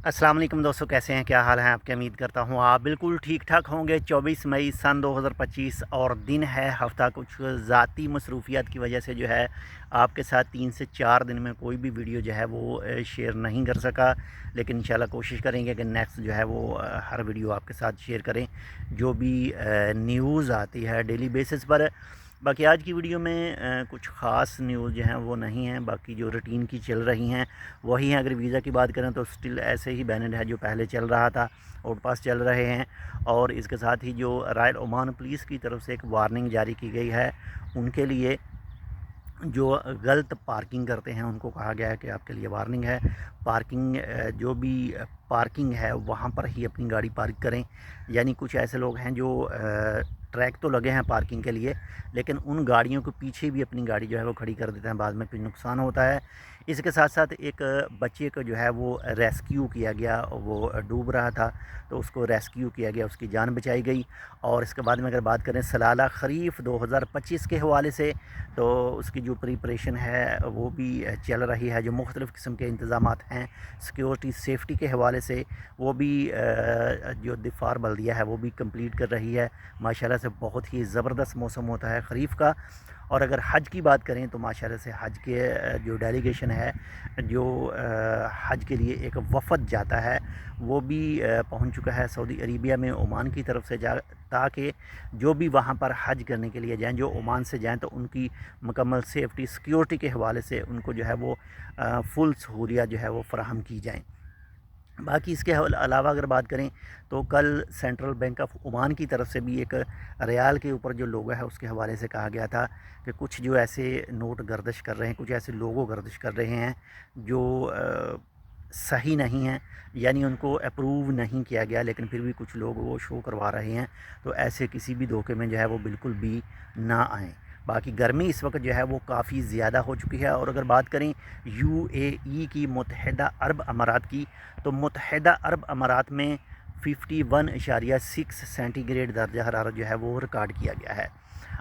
अस्सलाम वालेकुम दोस्तों, कैसे हैं? क्या हाल है आपके? उम्मीद करता हूँ आप बिल्कुल ठीक ठाक होंगे। 24 मई सन 2025 और दिन है हफ़्ता। कुछ ज़ाती मसरूफियात की वजह से जो है आपके साथ 3 से 4 दिन में कोई भी वीडियो जो है वो शेयर नहीं कर सका, लेकिन इंशाल्लाह कोशिश करेंगे कि नेक्स्ट जो है वो हर वीडियो आपके साथ शेयर करें जो भी न्यूज़ आती है डेली बेसिस पर। बाकी आज की वीडियो में कुछ ख़ास न्यूज़ जो हैं वो नहीं हैं, बाकी जो रूटीन की चल रही हैं वही हैं। अगर वीज़ा की बात करें तो स्टिल ऐसे ही बैनड है जो पहले चल रहा था, आउट पास चल रहे हैं। और इसके साथ ही जो रॉयल ओमान पुलिस की तरफ से एक वार्निंग जारी की गई है उनके लिए, जो गलत पार्किंग करते हैं उनको कहा गया है कि आपके लिए वार्निंग है। पार्किंग जो भी पार्किंग है वहाँ पर ही अपनी गाड़ी पार्क करें। यानी कुछ ऐसे लोग हैं जो ट्रैक तो लगे हैं पार्किंग के लिए, लेकिन उन गाड़ियों के पीछे भी अपनी गाड़ी जो है वो खड़ी कर देते हैं, बाद में फिर नुकसान होता है। इसके साथ साथ एक बच्चे को जो है वो रेस्क्यू किया गया, वो डूब रहा था तो उसको रेस्क्यू किया गया, उसकी जान बचाई गई। और इसके बाद में अगर बात करें सलाला ख़रीफ़ 2025 के हवाले से, तो उसकी जो प्रिपरेशन है वो भी चल रही है। जो मुख्तलिफ़ किस्म के इंतज़ामात हैं सिक्योरिटी सेफ़्टी के हवाले से, वो भी जो दिफ़ार बल्दिया है वो भी कंप्लीट कर रही है। माशाल्लाह से बहुत ही ज़बरदस्त मौसम होता है ख़रीफ़ का। और अगर हज की बात करें तो माशाल्लाह से हज के जो डेलीगेशन है, जो हज के लिए एक वफ़द जाता है, वो भी पहुंच चुका है सऊदी अरेबिया में ओमान की तरफ से, ताकि जो भी वहां पर हज करने के लिए जाएं, जो ओमान से जाएं, तो उनकी मुकम्मल सेफ़्टी सिक्योरिटी के हवाले से उनको जो है वो फुल सहूलियत जो है वो फ़राहम की जाएँ। बाकी इसके अलावा अगर बात करें तो कल सेंट्रल बैंक ऑफ ओमान की तरफ से भी एक रियाल के ऊपर जो लोगो है उसके हवाले से कहा गया था कि कुछ जो ऐसे नोट गर्दिश कर रहे हैं, कुछ ऐसे लोगो गर्दिश कर रहे हैं जो सही नहीं हैं, यानी उनको अप्रूव नहीं किया गया, लेकिन फिर भी कुछ लोग वो शो करवा रहे हैं। तो ऐसे किसी भी धोखे में जो है वो बिल्कुल भी ना आएँ। बाकी गर्मी इस वक्त जो है वो काफ़ी ज़्यादा हो चुकी है। और अगर बात करें यूएई की, मुत्तहिदा अरब अमारात की, तो मुत्तहिदा अरब अमारात में 51.6 सेंटीग्रेड दर्जा हरारत जो है वो रिकॉर्ड किया गया है।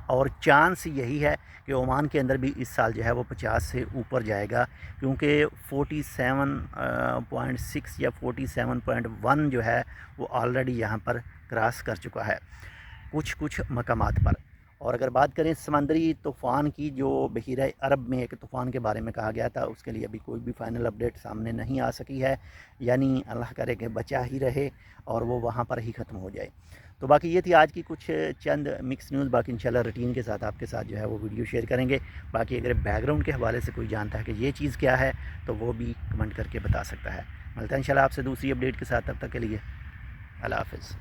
और चांस यही है कि ओमान के अंदर भी इस साल जो है वो 50 से ऊपर जाएगा, क्योंकि 47.6 या 47.1 जो है वो ऑलरेडी यहाँ पर क्रॉस कर चुका है कुछ कुछ मकामात पर। और अगर बात करें समंदरी तूफ़ान की, जो बहीरा अरब में एक तूफ़ान के बारे में कहा गया था, उसके लिए अभी कोई भी फ़ाइनल अपडेट सामने नहीं आ सकी है। यानी अल्लाह करे कि बचा ही रहे और वो वहाँ पर ही ख़त्म हो जाए। तो बाकी ये थी आज की कुछ चंद मिक्स न्यूज़। बाकी इंशाल्लाह रूटीन के साथ आपके साथ जो है वो वीडियो शेयर करेंगे। बाकी अगर बैकग्राउंड के हवाले से कोई जानता है कि ये चीज़ क्या है तो वो भी कमेंट करके बता सकता है। मिलता है इंशाल्लाह आपसे दूसरी अपडेट के साथ, तब तक के लिए अल्लाह हाफ़िज़।